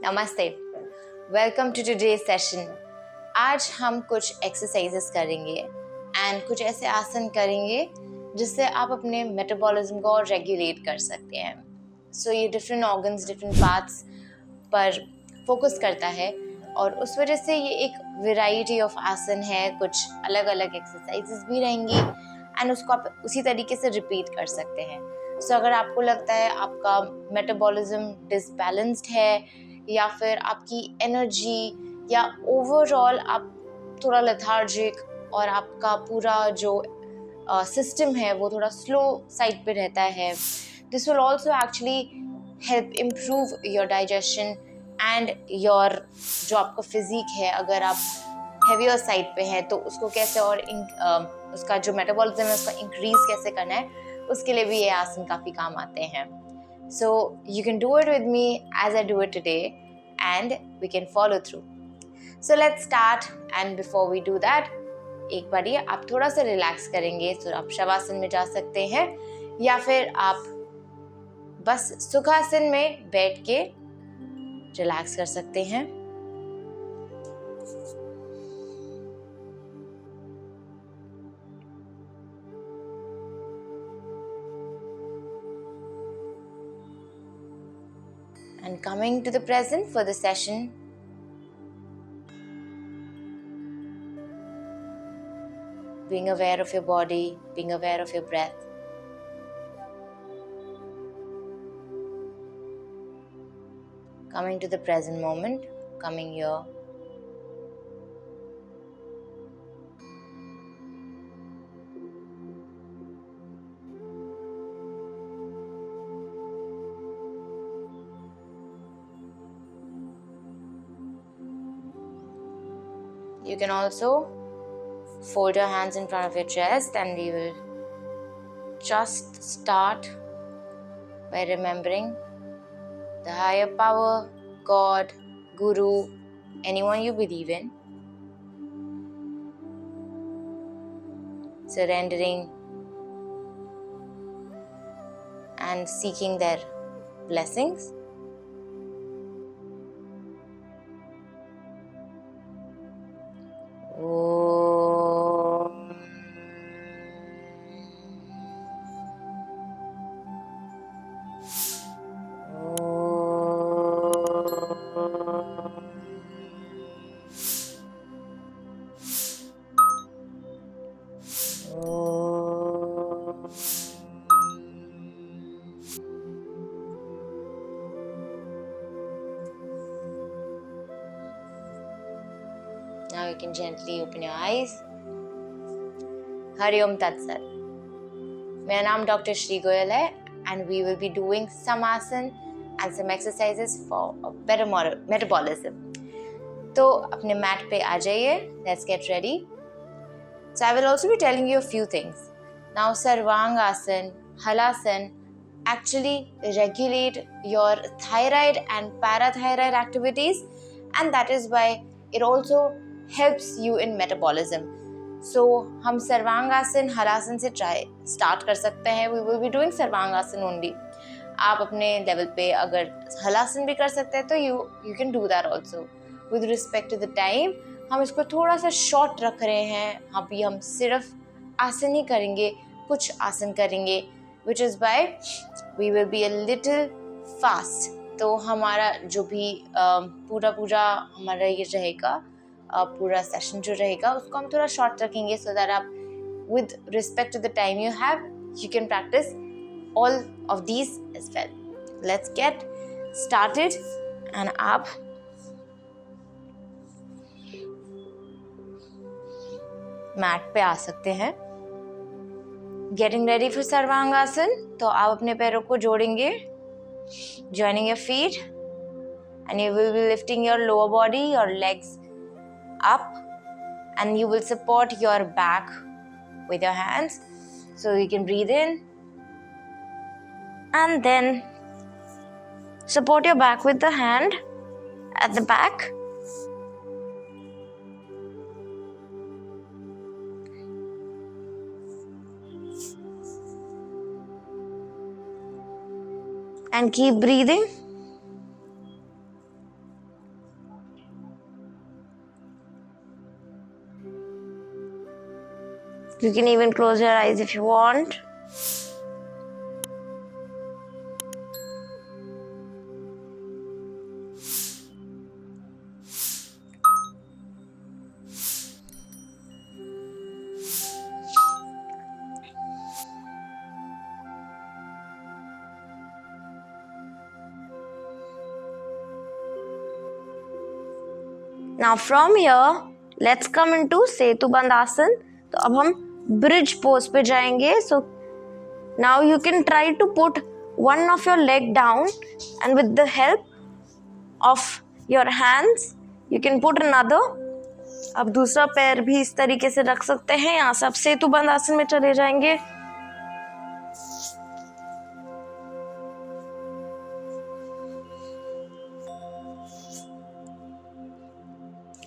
नमस्ते, welcome to today's session. आज हम कुछ एक्सरसाइजेस करेंगे एंड कुछ ऐसे आसन करेंगे जिससे आप अपने मेटाबॉलिज्म को रेगुलेट कर सकते हैं। सो ये डिफरेंट ऑर्गन्स, डिफरेंट पार्ट्स पर फोकस करता है और उस वजह से ये एक वैरायटी ऑफ आसन है। कुछ अलग अलग एक्सरसाइजेस भी रहेंगी एंड उसको आप उसी तरीके से रिपीट कर सकते हैं। सो अगर आपको लगता है आपका मेटाबॉलिज्म डिसबैलेंस्ड है या फिर आपकी एनर्जी या ओवरऑल आप थोड़ा लेथार्जिक और आपका पूरा जो सिस्टम है वो थोड़ा स्लो साइड पे रहता है, this will also actually help improve your digestion and your जो आपका फिजिक है। अगर आप हेवियर साइड पे हैं तो उसको कैसे और उसका जो मेटाबॉलिज्म है उसका इंक्रीज कैसे करना है, उसके लिए भी ये आसन काफ़ी काम आते हैं। So you can do it with me as I do it today and we can follow through. So let's start, and before we do that, एक बार ये आप थोड़ा सा रिलैक्स करेंगे तो आप शवासन में जा सकते हैं या फिर आप बस सुखासन में बैठ के रिलैक्स कर सकते हैं। And coming to the present for the session, being aware of your body, being aware of your breath. Coming to the present moment, coming here. You can also fold your hands in front of your chest and we will just start by remembering the higher power, God, Guru, anyone you believe in. Surrendering and seeking their blessings. Now you can gently open your eyes. Hari Om Tat Sat. मेरा नाम doctor Shri Goyal है and we will be doing some asan and some exercises for a better metabolism. तो अपने mat पे आ जाइए. Let's get ready. So I will also be telling you a few things. Now Sarvangasana, Halasana actually regulate your thyroid and parathyroid activities, and that is why it also helps you in metabolism. So हम सर्वांगासन हलासन से start कर सकते हैं. We will be doing sarvangasana only. आप अपने level पे अगर हलासन भी कर सकते हैं तो you can do that also. With respect to the time, हम इसको थोड़ा सा शॉर्ट रख रहे हैं. अभी हम सिर्फ आसन ही करेंगे, कुछ आसन करेंगे, which is why we will be a little fast. तो हमारा जो भी पूरा हमारा ये रहेगा, पूरा सेशन जो रहेगा उसको हम थोड़ा शॉर्ट रखेंगे so that आप with respect to the time you have, you can practice all of these as well. Let's get started and आप मैट पे आ सकते हैं. Getting ready for sarvangasana. तो आप अपने पैरों को जोड़ेंगे, joining your feet, and you will be lifting your lower body, your legs up, and you will support your back with your hands. So you can breathe in and then support your back with the hand at the back. And keep breathing. You can even close your eyes if you want. Now from here, let's come into सेतुबंद आसन. तो अब हम bridge pose पे जाएंगे. So now you can try to put one of your leg down, and with the help of your hands you can put another. अब दूसरा पैर भी इस तरीके से रख सकते हैं. यहाँ से आप सेतुबंद आसन में चले जाएंगे.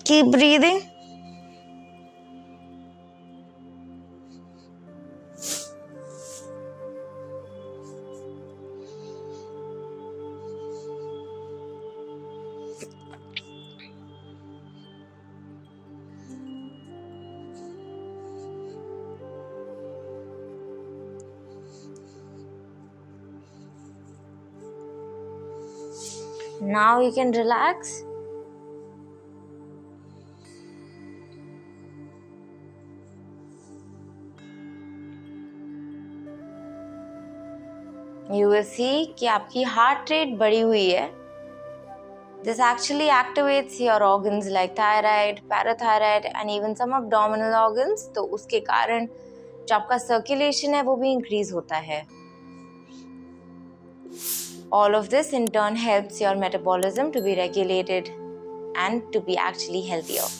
Keep breathing. Now you can relax. You will see कि आपकी हार्ट रेट बढ़ी हुई है. This actually activates your organs like thyroid, parathyroid and even some abdominal organs. तो उसके कारण जो आपका सर्कुलेशन है वो भी इंक्रीज होता है. All of this in turn helps your metabolism to be regulated and to be actually healthier.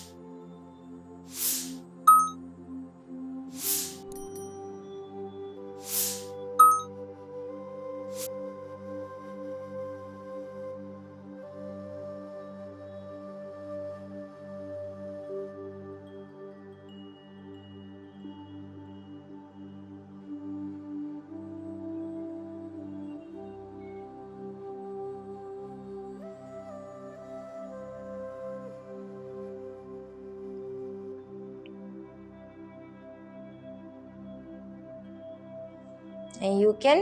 And you can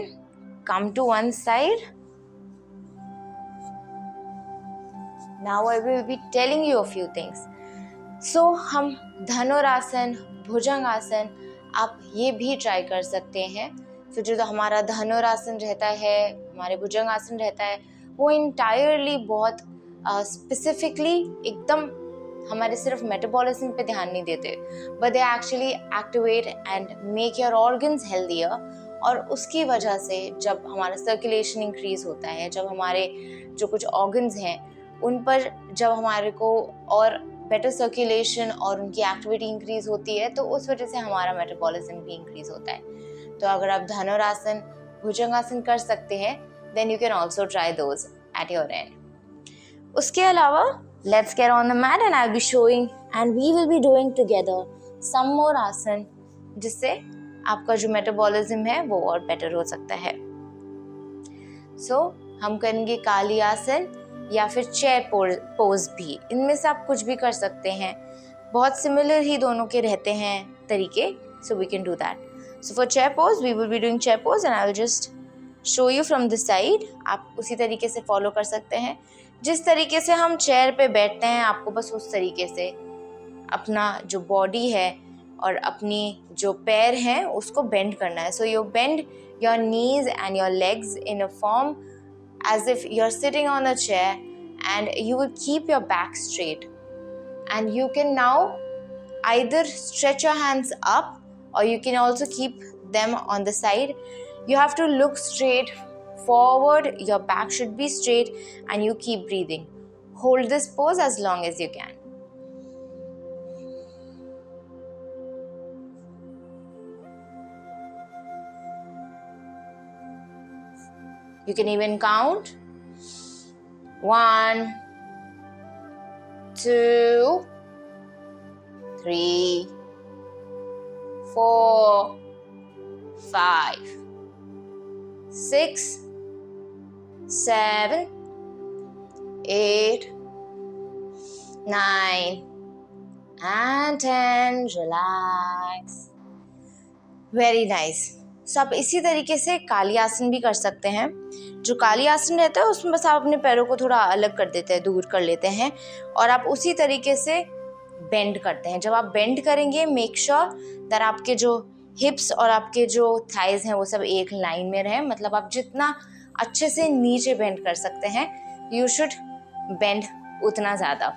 come to one side. Now I will be telling you a few things. So हम धनुरासन, भुजंगासन आप ये भी try कर सकते हैं. तो जो हमारा धनुरासन रहता है, हमारे भुजंगासन रहता है, वो इंटायरली बहुत स्पेसिफिकली एकदम हमारे सिर्फ मेटाबॉलिज्म पे ध्यान नहीं देते, but they actually activate and make your organs healthier. और उसकी वजह से जब हमारा सर्कुलेशन इंक्रीज होता है, जब हमारे जो कुछ ऑर्गन्स हैं उन पर जब हमारे को और बेटर सर्कुलेशन और उनकी एक्टिविटी इंक्रीज होती है, तो उस वजह से हमारा मेटाबॉलिज्म भी इंक्रीज होता है. तो अगर आप धनुरासन, भुजंगासन कर सकते हैं, then you can also try those at your end. उसके अलावा let's get on the mat and I will be showing and we will be doing together some more asana, जिससे आपका जो मेटाबॉलिज्म है वो और बेटर हो सकता है. सो हम करेंगे काली आसन या फिर चेयर पोज भी. इनमें से आप कुछ भी कर सकते हैं. बहुत सिमिलर ही दोनों के रहते हैं तरीके. So we can do that. So for chair pose we will be doing chair pose and I will just show you from this side. आप उसी तरीके से फॉलो कर सकते हैं. जिस तरीके से हम चेयर पे बैठते हैं, आपको बस उस तरीके से अपना जो बॉडी है और अपनी जो पैर हैं उसको बेंड करना है. So you bend your knees and your legs in a form as if you're sitting on a chair, and you will keep your back straight. And you can now either stretch your hands up or you can also keep them on the side. You have to look straight forward, your back should be straight, and you keep breathing. Hold this pose as long as you can. You can even count 1, 2, 3, 4, 5, 6, 7, 8, 9 and 10. Relax. Very nice. So आप इसी तरीके से काली आसन भी कर सकते हैं। जो काली आसन रहता है उसमें बस आप अपने पैरों को थोड़ा अलग कर देते हैं, दूर कर लेते हैं, और आप उसी तरीके से बेंड करते हैं। जब आप बेंड करेंगे, मेक श्योर दैट आपके जो हिप्स और आपके जो थाइज हैं वो सब एक लाइन में रहे। मतलब आप जितना अच्छे से नीचे बेंड कर सकते हैं, यू शुड बेंड उतना ज़्यादा।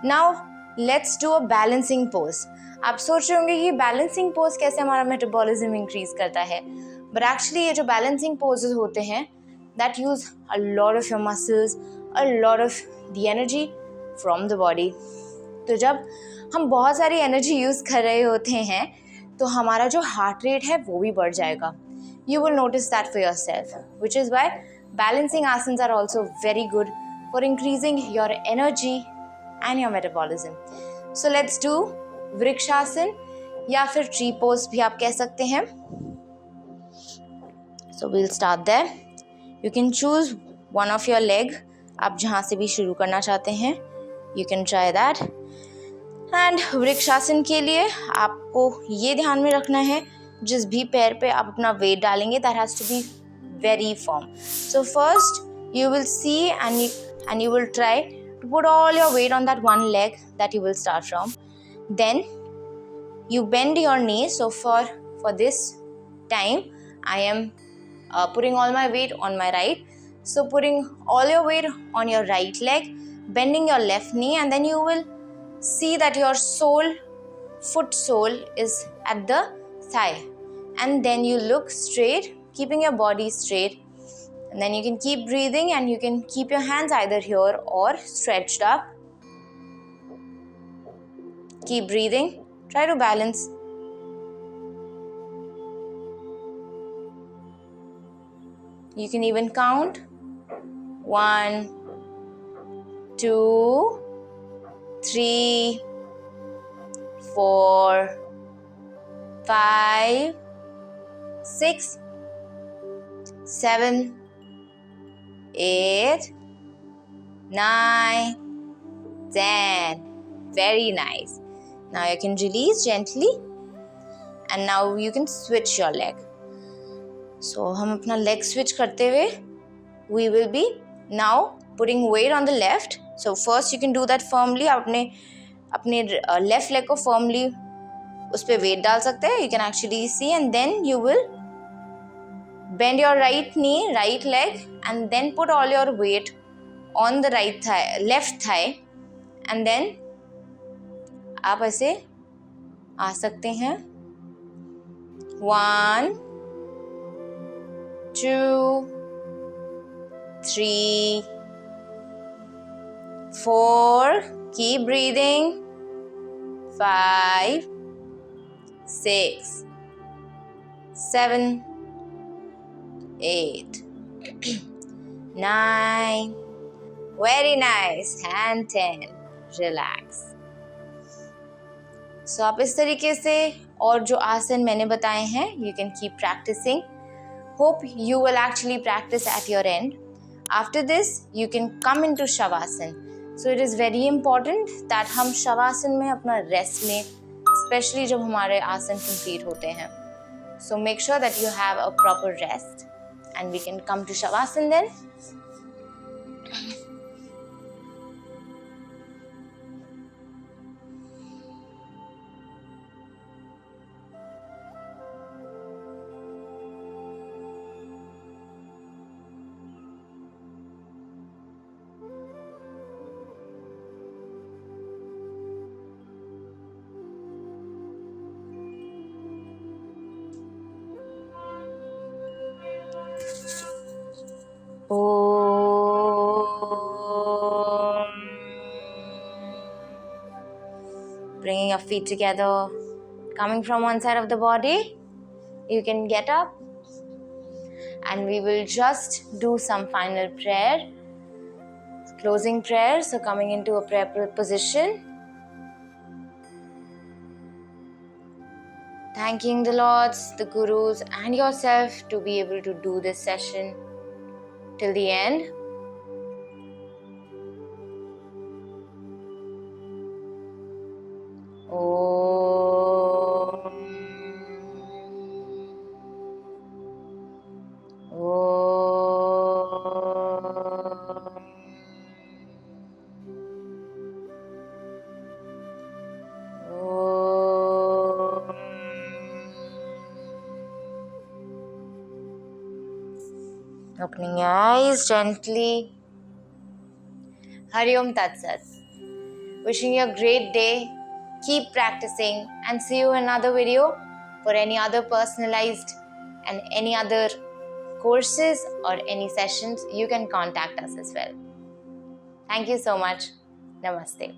Now let's do a balancing pose. आप सोच रहे होंगे कि बैलेंसिंग पोज कैसे हमारा मेटाबॉलिज्म इंक्रीज करता है, बट एक्चुअली ये जो बैलेंसिंग पोजेस होते हैं that use a lot of your muscles, a lot of the energy from the body. तो जब हम बहुत सारी एनर्जी यूज कर रहे होते हैं तो हमारा जो हार्ट रेट है वो भी बढ़ जाएगा। You will notice that for yourself, which is why balancing asanas are also very good for increasing your energy and your metabolism. So let's do vrikshasana या फिर ट्री पोज भी आप कह सकते हैं। So we'll start there. You can choose one of your leg. आप जहाँ से भी शुरू करना चाहते हैं, you can try that. And vrikshasana के लिए आपको ये ध्यान में रखना है, जिस भी पैर पे आप अपना वेट डालेंगे that has to be very firm. So first you will see and you will try to put all your weight on that one leg that you will start from. Then you bend your knee. So for this time I am putting all my weight on my right. So putting all your weight on your right leg, bending your left knee, and then you will see that your foot sole is at the thigh, and then you look straight, keeping your body straight. And then you can keep breathing and you can keep your hands either here or stretched up. Keep breathing. Try to balance. You can even count 1, 2, 3, 4, 5, 6, 7, 8, 9, 10. Very nice. Now you can release gently and now you can switch your leg. So हम अपना leg switch करते हुए we will be now putting weight on the left. So first you can do that firmly. आप अपने left leg को firmly उस पे weight डाल सकते हैं. You can actually see, and then you will bend your right knee, right leg, and then put all your weight on the left thigh, and then आप ऐसे आ सकते हैं. 1, 2, 3, 4. Keep breathing. 5, 6, 7, 8, 9. Very nice. And 10. Relax. So आप इस तरीके से और जो आसन मैंने बताए हैं, you can keep practicing. Hope you will actually practice at your end. After this, you can come into Shavasana. So it is very important that हम Shavasana में अपना rest लें, especially जब हमारे आसन complete होते हैं. So make sure that you have a proper rest, and we can come to Shavasana then. Bringing your feet together, coming from one side of the body, you can get up, and we will just do some final prayer, closing prayer. So coming into a prayer position, thanking the Lords, the Gurus, and yourself to be able to do this session till the end. Opening your eyes gently. Hari Om Tat Sat. Wishing you a great day. Keep practicing and see you in another video for any other personalized and any other courses or any sessions. You can contact us as well. Thank you so much. Namaste.